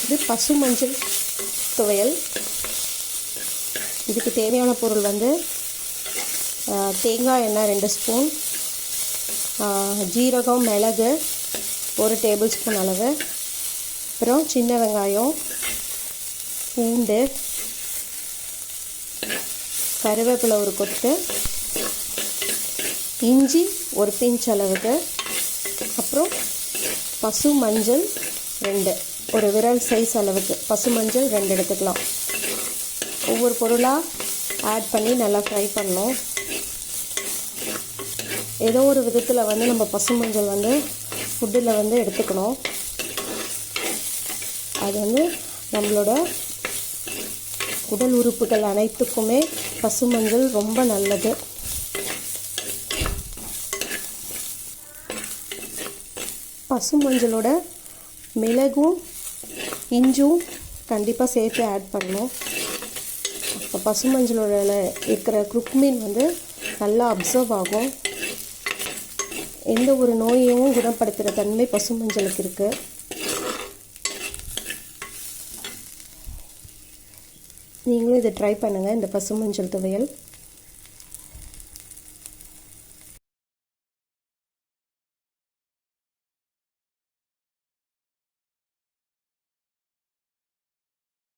இது பசு மஞ்சள் துவையல். இதுக்கு தேவையான பொருள் வந்து தேங்காய் எண்ணெய் 2 ஸ்பூன், ஜீரகம், மிளகு 1 டேபிள் ஸ்பூன் அளவு, அப்புறம் சின்ன வெங்காயம், பூண்டு, கருவேப்பிலை 1 கொத்து, இஞ்சி 1 பிஞ்ச் அளவுக்கு, அப்புறம் பசு மஞ்சள் 2, ஒரு விரல் சைஸ் அளவுக்கு பசு மஞ்சள் 2 எடுத்துக்கலாம். ஒவ்வொரு பொருளாக ஆட் பண்ணி நல்லா ஃப்ரை பண்ணணும். ஏதோ ஒரு விதத்தில் வந்து நம்ம பசு மஞ்சள் வந்து ஃபுட்டில் வந்து எடுத்துக்கணும். அது வந்து நம்மளோட உடல் உறுப்புகள் அனைத்துக்குமே பசு மஞ்சள் ரொம்ப நல்லது. பசு மஞ்சளோட மிளகும் இஞ்சும் கண்டிப்பாக சேர்த்து ஆட் பண்ணணும். இப்போ பசு மஞ்சளோட இருக்கிற குர்குமின் வந்து நல்லா அப்சர்வ் ஆகும். எந்த ஒரு நோயையும் குணப்படுத்துகிற தன்மை பசு மஞ்சளுக்கு இருக்குது. நீங்களும் இதை ட்ரை பண்ணுங்கள், இந்த பசு மஞ்சள் துவையல்.